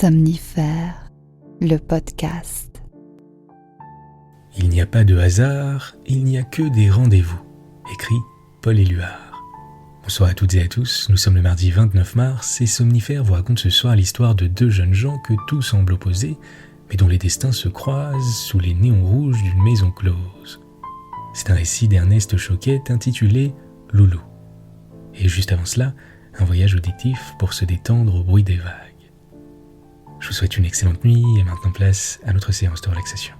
Somnifère, le podcast. Il n'y a pas de hasard, il n'y a que des rendez-vous. Écrit Paul Éluard. Bonsoir à toutes et à tous, nous sommes le mardi 29 mars et Somnifère vous raconte ce soir l'histoire de deux jeunes gens que tout semble opposer, mais dont les destins se croisent sous les néons rouges d'une maison close. C'est un récit d'Ernest Choquette intitulé Loulou. Et juste avant cela, un voyage auditif pour se détendre au bruit des vagues. Je vous souhaite une excellente nuit et maintenant place à notre séance de relaxation.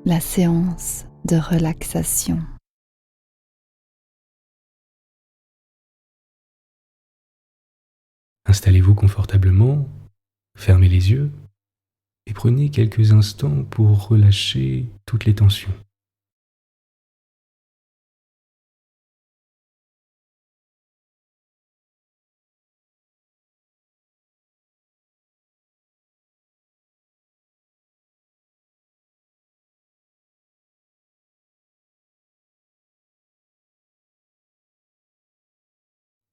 La séance de relaxation. Installez-vous confortablement, fermez les yeux et prenez quelques instants pour relâcher toutes les tensions.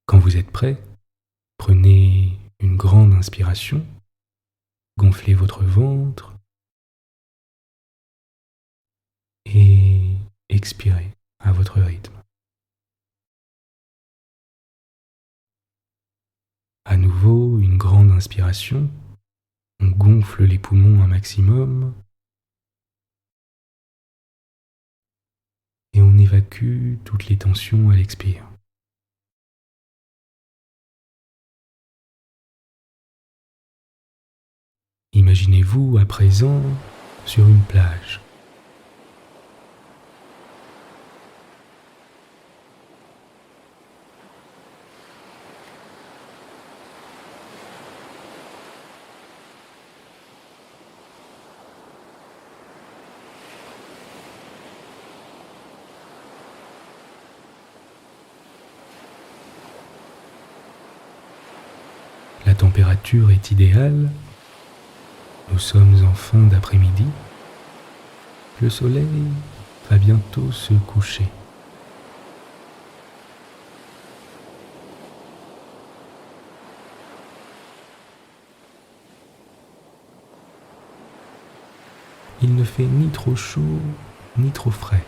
Quand vous êtes prêt, prenez une grande inspiration, gonflez votre ventre et expirez à votre rythme. À nouveau, une grande inspiration, on gonfle les poumons un maximum et on évacue toutes les tensions à l'expire. Imaginez-vous à présent sur une plage. La température est idéale. Nous sommes en fin d'après-midi. Le soleil va bientôt se coucher. Il ne fait ni trop chaud ni trop frais.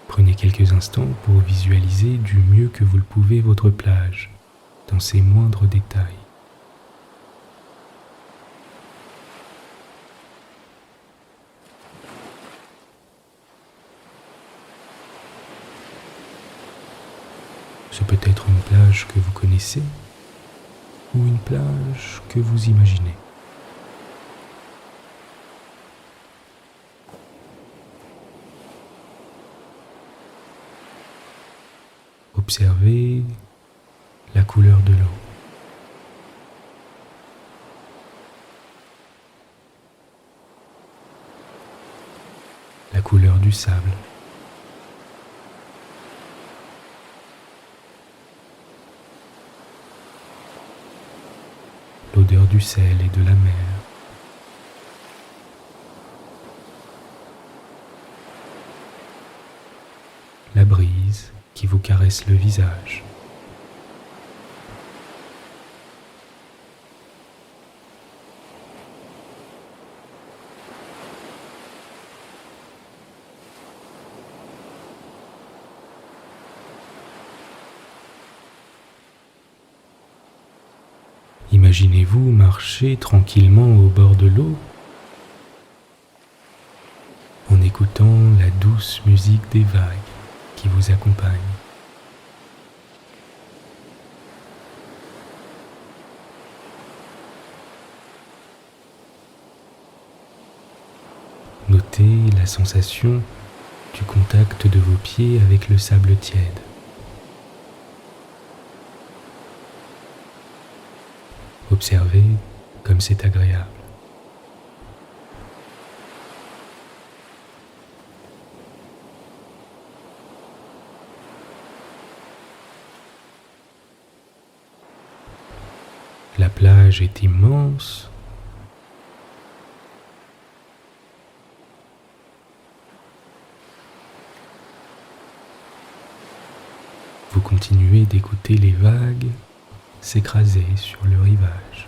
Prenez quelques instants pour visualiser du mieux que vous le pouvez votre plage, dans ses moindres détails. C'est peut-être une plage que vous connaissez ou une plage que vous imaginez. Observez la couleur de l'eau. La couleur du sable. L'odeur du sel et de la mer. La brise qui vous caresse le visage. Imaginez-vous marcher tranquillement au bord de l'eau en écoutant la douce musique des vagues qui vous accompagne. Notez la sensation du contact de vos pieds avec le sable tiède. Observez comme c'est agréable. La plage est immense. Vous continuez d'écouter les vagues s'écraser sur le rivage.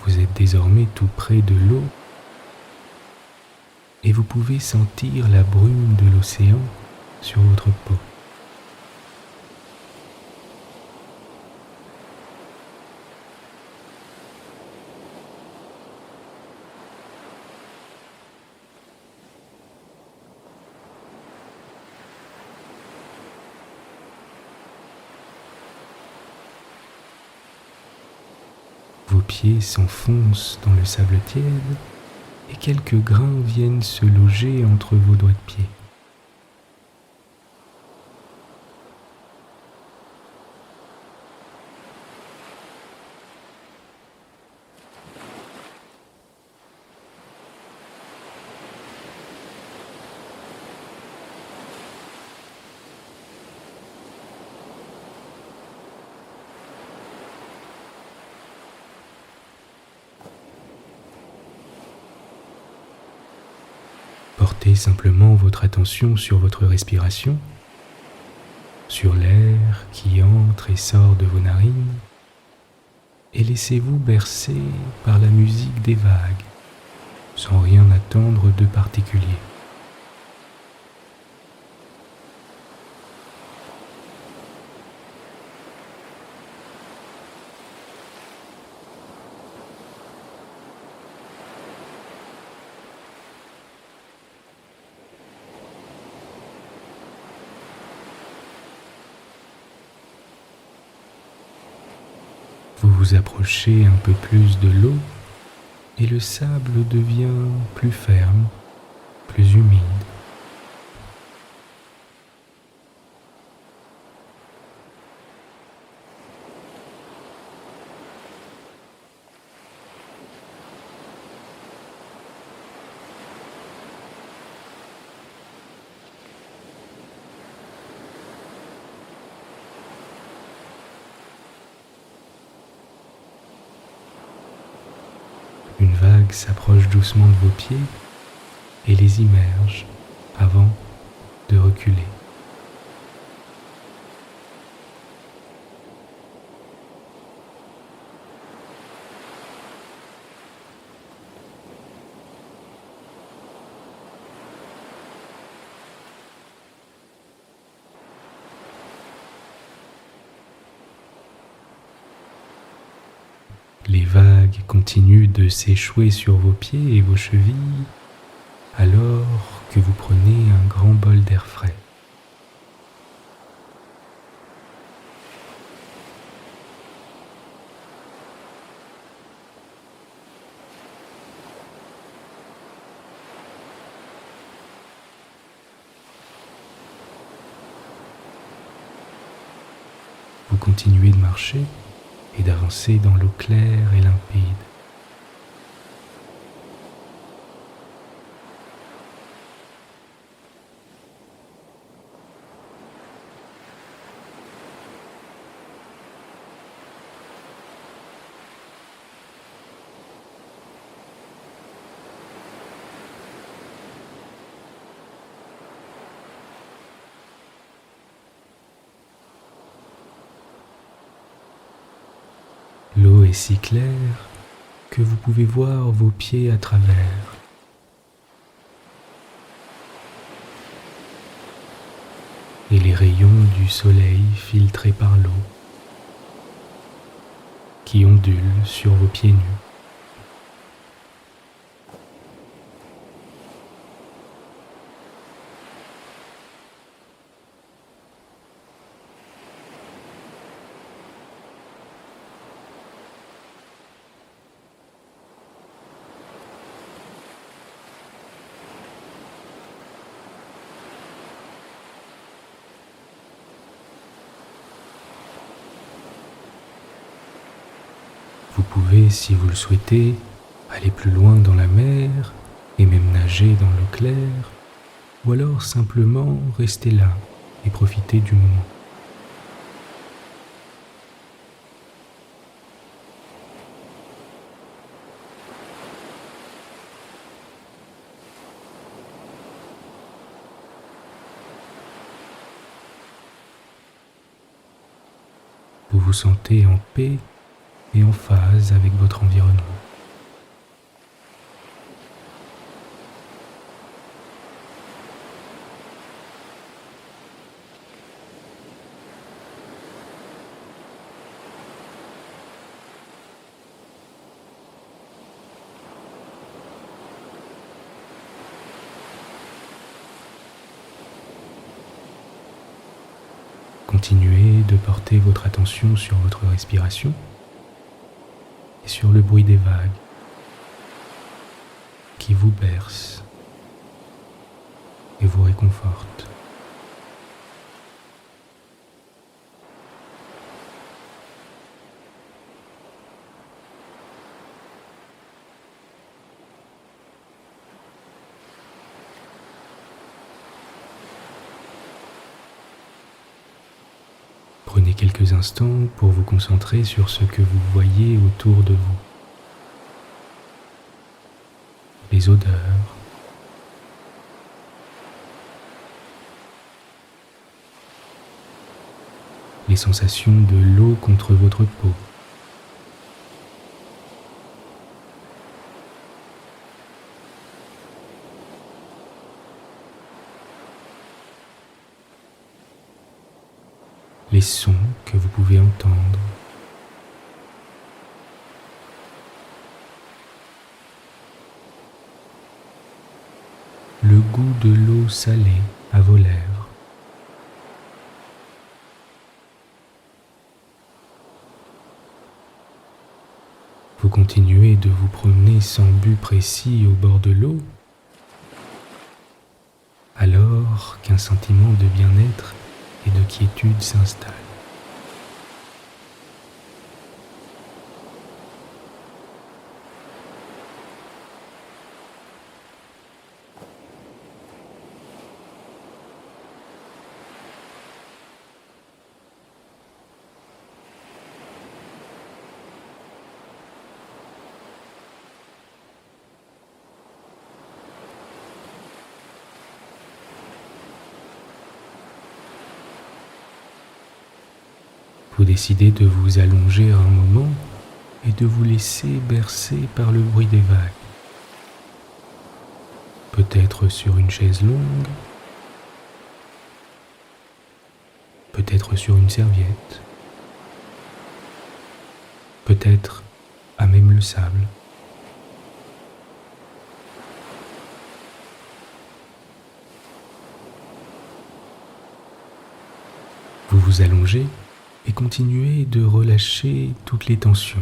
Vous êtes désormais tout près de l'eau et vous pouvez sentir la brume de l'océan sur votre peau. Vos pieds s'enfoncent dans le sable tiède et quelques grains viennent se loger entre vos doigts de pied. Portez simplement votre attention sur votre respiration, sur l'air qui entre et sort de vos narines, et laissez-vous bercer par la musique des vagues, sans rien attendre de particulier. Vous vous approchez un peu plus de l'eau et le sable devient plus ferme, plus humide. Une vague s'approche doucement de vos pieds et les immerge avant de reculer. Les vagues continuent de s'échouer sur vos pieds et vos chevilles alors que vous prenez un grand bol d'air frais. Vous continuez de marcher et d'avancer dans l'eau claire et limpide. L'eau est si claire que vous pouvez voir vos pieds à travers. Et les rayons du soleil filtrés par l'eau qui ondulent sur vos pieds nus. Vous pouvez, si vous le souhaitez, aller plus loin dans la mer et même nager dans l'eau claire, ou alors simplement rester là et profiter du moment. Vous vous sentez en paix et en phase avec votre environnement. Continuez de porter votre attention sur votre respiration et sur le bruit des vagues qui vous bercent et vous réconfortent. Prenez quelques instants pour vous concentrer sur ce que vous voyez autour de vous. Les odeurs, les sensations de l'eau contre votre peau, les sons que vous pouvez entendre, le goût de l'eau salée à vos lèvres, vous continuez de vous promener sans but précis au bord de l'eau, alors qu'un sentiment de bien-être et de quiétude s'installe. Vous décidez de vous allonger un moment et de vous laisser bercer par le bruit des vagues. Peut-être sur une chaise longue, peut-être sur une serviette, peut-être à même le sable. Vous vous allongez et continuez de relâcher toutes les tensions.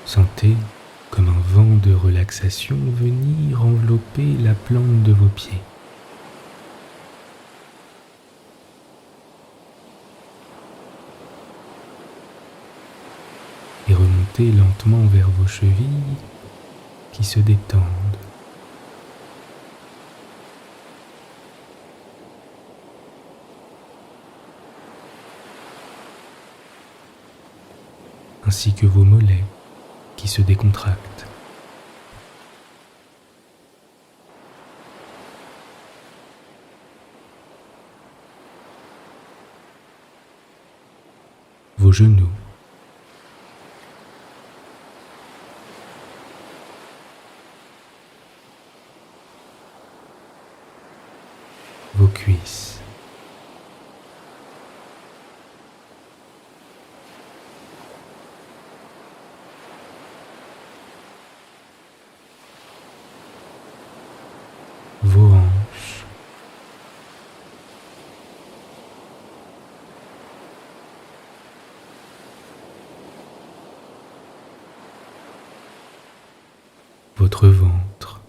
Sentez comme un vent de relaxation venir envelopper la plante de vos pieds. Et remontez lentement vers vos chevilles qui se détendent. Ainsi que vos mollets qui se décontractent. Vos genoux. Vos cuisses. Vos hanches. Votre ventre.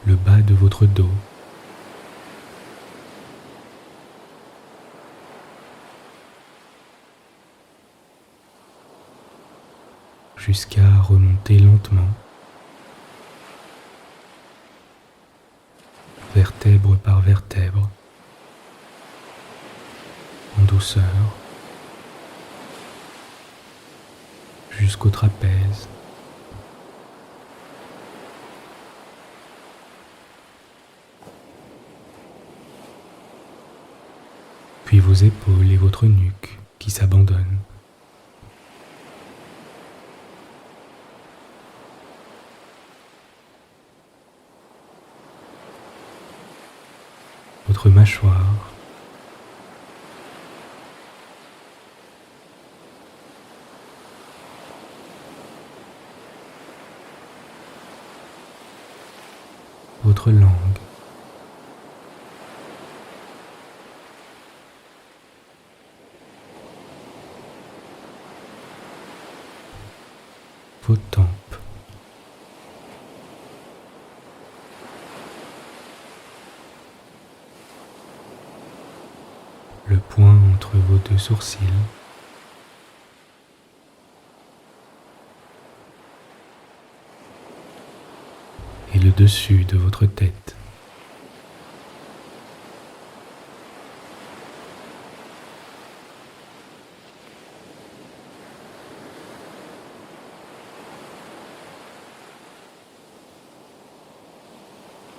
Le bas de votre dos. Jusqu'à remonter lentement, vertèbre par vertèbre, en douceur, jusqu'au trapèze. Puis vos épaules et votre nuque qui s'abandonnent. Votre mâchoire, votre langue, vos tempes, le point entre vos deux sourcils, et le dessus de votre tête.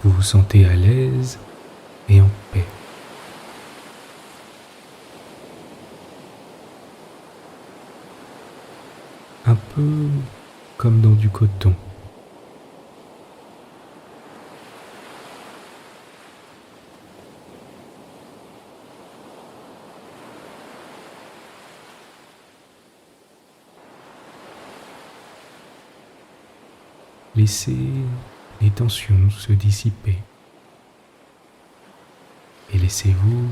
Vous vous sentez à l'aise et en paix. Un peu comme dans du coton. Laissez les tensions se dissiper et laissez-vous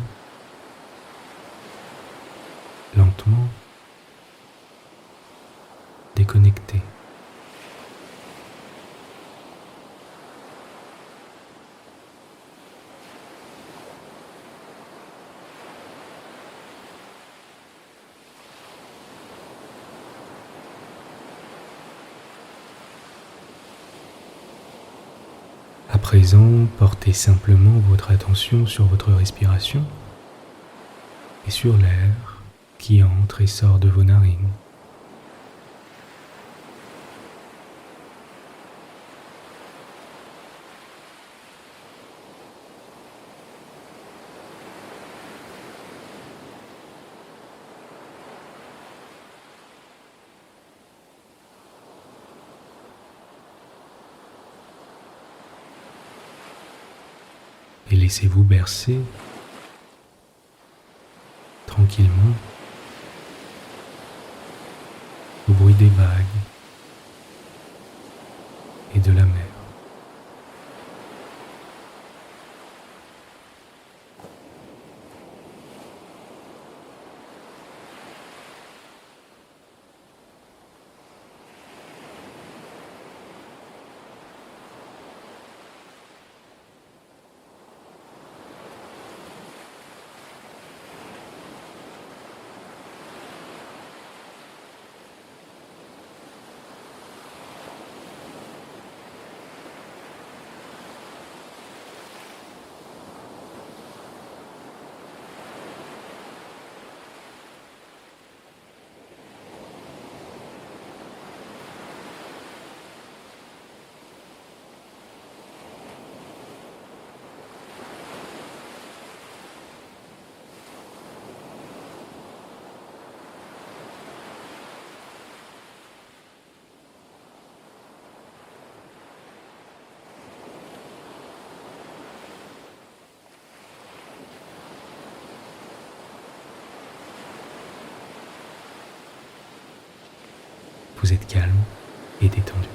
lentement déconnecter. À présent, portez simplement votre attention sur votre respiration et sur l'air qui entre et sort de vos narines. Et laissez-vous bercer tranquillement au bruit des vagues et de la mer. Vous êtes calme et détendu.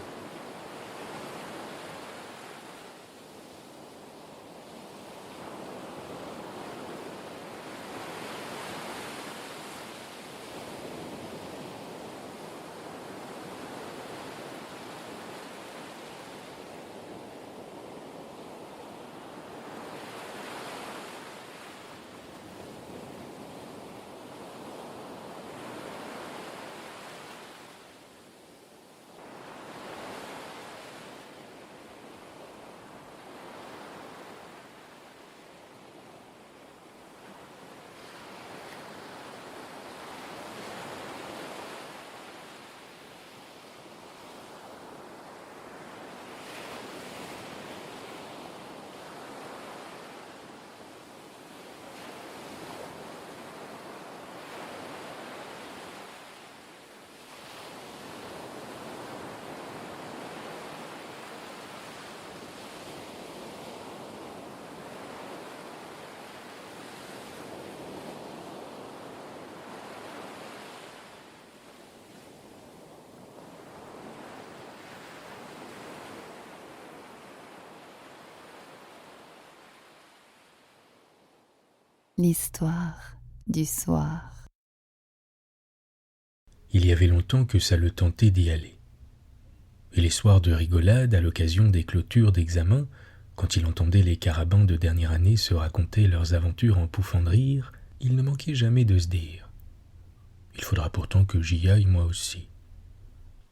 l'histoire du soir. Il y avait longtemps que ça le tentait d'y aller. Et les soirs de rigolade, à l'occasion des clôtures d'examen, quand il entendait les carabins de dernière année se raconter leurs aventures en pouffant de rire, il ne manquait jamais de se dire « Il faudra pourtant que j'y aille moi aussi ».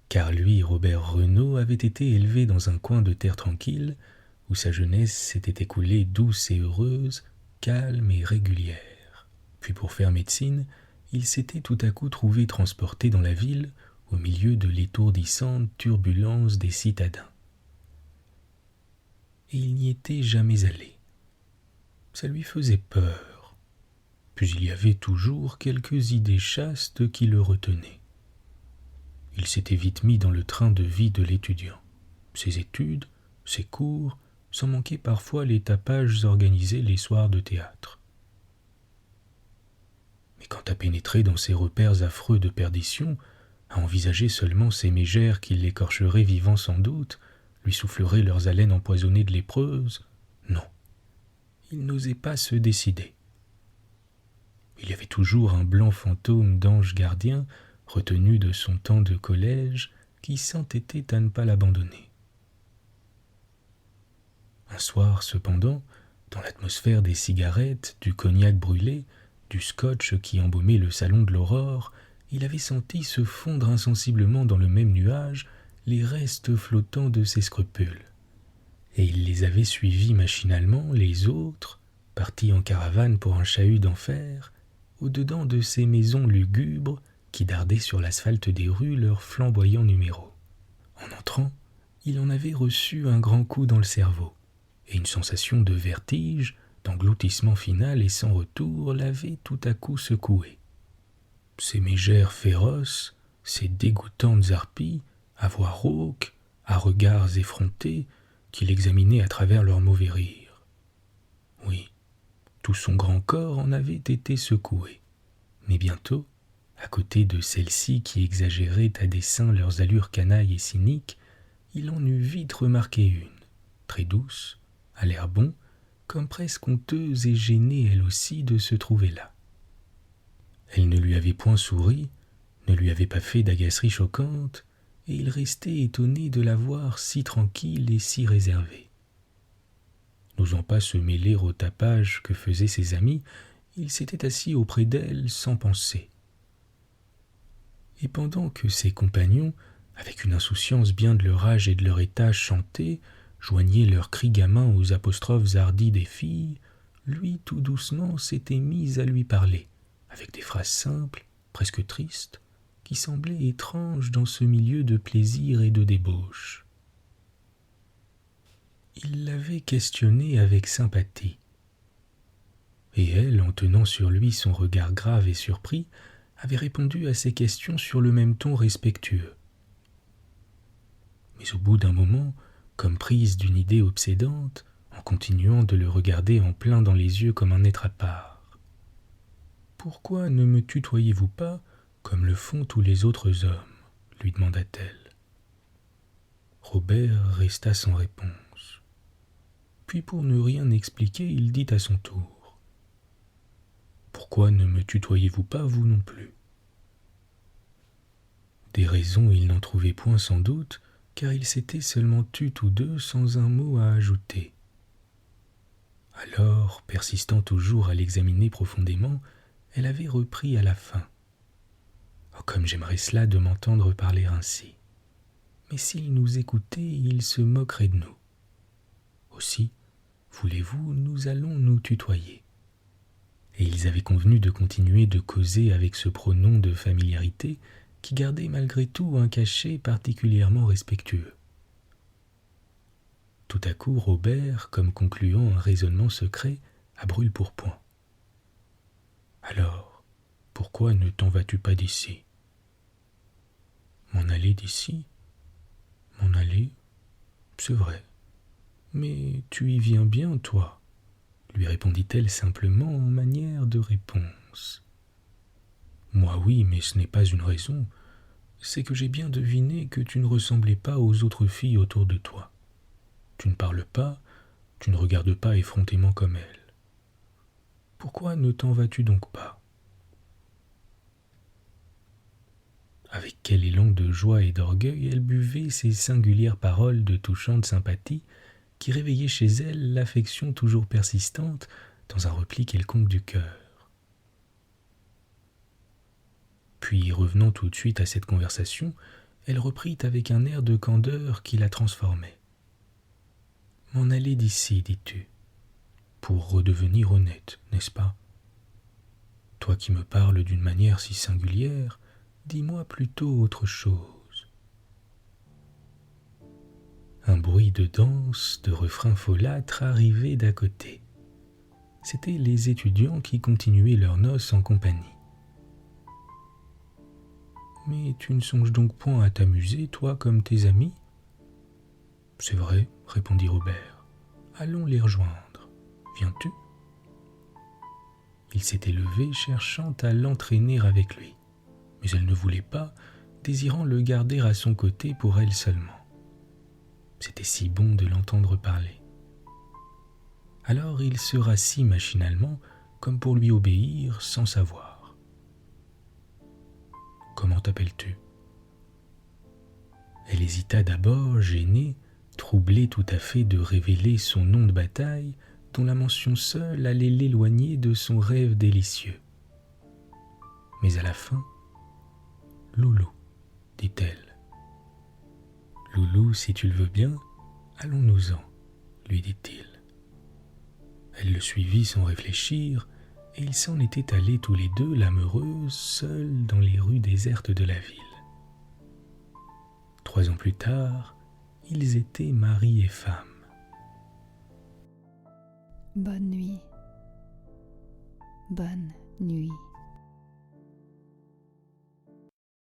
Car lui, Robert Renaud, avait été élevé dans un coin de terre tranquille, où sa jeunesse s'était écoulée douce et heureuse, calme et régulière. Puis pour faire médecine, il s'était tout à coup trouvé transporté dans la ville, au milieu de l'étourdissante turbulence des citadins. Et il n'y était jamais allé. Ça lui faisait peur. Puis il y avait toujours quelques idées chastes qui le retenaient. Il s'était vite mis dans le train de vie de l'étudiant. Ses études, ses cours, sans manquer parfois les tapages organisés les soirs de théâtre. Mais quant à pénétrer dans ces repères affreux de perdition, à envisager seulement ces mégères qui l'écorcheraient vivant sans doute, lui souffleraient leurs haleines empoisonnées de lépreuse, non, il n'osait pas se décider. Il y avait toujours un blanc fantôme d'ange gardien, retenu de son temps de collège, qui s'entêtait à ne pas l'abandonner. Un soir, cependant, dans l'atmosphère des cigarettes, du cognac brûlé, du scotch qui embaumait le salon de l'aurore, il avait senti se fondre insensiblement dans le même nuage les restes flottants de ses scrupules. Et il les avait suivis machinalement, les autres, partis en caravane pour un chahut d'enfer, au-dedans de ces maisons lugubres qui dardaient sur l'asphalte des rues leurs flamboyants numéros. En entrant, il en avait reçu un grand coup dans le cerveau, et une sensation de vertige, d'engloutissement final et sans retour l'avait tout à coup secoué. Ces mégères féroces, ces dégoûtantes harpies, à voix rauque, à regards effrontés, qui l'examinaient à travers leurs mauvais rires. Oui, tout son grand corps en avait été secoué. Mais bientôt, à côté de celles-ci qui exagéraient à dessein leurs allures canailles et cyniques, il en eut vite remarqué une, très douce, à l'air bon, comme presque honteuse et gênée elle aussi de se trouver là. Elle ne lui avait point souri, ne lui avait pas fait d'agacerie choquante, et il restait étonné de la voir si tranquille et si réservée. N'osant pas se mêler au tapage que faisaient ses amis, il s'était assis auprès d'elle sans penser. Et pendant que ses compagnons, avec une insouciance bien de leur âge et de leur état, chantaient, joignaient leurs cris gamins aux apostrophes hardies des filles, lui, tout doucement, s'était mis à lui parler, avec des phrases simples, presque tristes, qui semblaient étranges dans ce milieu de plaisir et de débauche. Il l'avait questionnée avec sympathie. Et elle, en tenant sur lui son regard grave et surpris, avait répondu à ses questions sur le même ton respectueux. Mais au bout d'un moment, comme prise d'une idée obsédante, en continuant de le regarder en plein dans les yeux comme un être à part. « Pourquoi ne me tutoyez-vous pas comme le font tous les autres hommes ?» lui demanda-t-elle. Robert resta sans réponse. Puis pour ne rien expliquer, il dit à son tour « Pourquoi ne me tutoyez-vous pas vous non plus ?» Des raisons il n'en trouvait point sans doute, car ils s'étaient seulement tus tous deux sans un mot à ajouter. Alors, persistant toujours à l'examiner profondément, elle avait repris à la fin. « Oh, comme j'aimerais cela de m'entendre parler ainsi. Mais s'il nous écoutait, il se moquerait de nous. Aussi, voulez-vous, nous allons nous tutoyer. » Et ils avaient convenu de continuer de causer avec ce pronom de familiarité qui gardait malgré tout un cachet particulièrement respectueux. Tout à coup, Robert, comme concluant un raisonnement secret, à brûle-pourpoint. « Alors, pourquoi ne t'en vas-tu pas d'ici ?»« M'en aller d'ici ? M'en aller ? C'est vrai. Mais tu y viens bien, toi ?» lui répondit-elle simplement en manière de réponse. « Moi oui, mais ce n'est pas une raison. C'est que j'ai bien deviné que tu ne ressemblais pas aux autres filles autour de toi. Tu ne parles pas, tu ne regardes pas effrontément comme elles. pourquoi ne t'en vas-tu donc pas ?» Avec quel élan de joie et d'orgueil elle buvait ces singulières paroles de touchante sympathie qui réveillaient chez elle l'affection toujours persistante dans un repli quelconque du cœur. Puis, revenant tout de suite à cette conversation, elle reprit avec un air de candeur qui la transformait. « M'en aller d'ici, dis-tu, pour redevenir honnête, n'est-ce pas? Toi qui me parles d'une manière si singulière, dis-moi plutôt autre chose. » Un bruit de danse, de refrains folâtres arrivait d'à côté. C'étaient les étudiants qui continuaient leurs noces en compagnie. « Mais tu ne songes donc point à t'amuser, toi, comme tes amis ?»« C'est vrai, » répondit Robert. « Allons les rejoindre. Viens-tu » Il s'était levé, cherchant à l'entraîner avec lui. Mais elle ne voulait pas, désirant le garder à son côté pour elle seulement. C'était si bon de l'entendre parler. Alors il se rassit machinalement, comme pour lui obéir sans savoir. « Comment t'appelles-tu » Elle hésita d'abord, gênée, troublée tout à fait de révéler son nom de bataille, dont la mention seule allait l'éloigner de son rêve délicieux. Mais à la fin, « Loulou, dit-elle. « Loulou, si tu le veux bien, allons-nous-en, lui dit-il. Elle le suivit sans réfléchir, et ils s'en étaient allés tous les deux, l'âme heureuse, seuls dans les rues désertes de la ville. 3 ans plus tard, ils étaient mari et femme. Bonne nuit. Bonne nuit.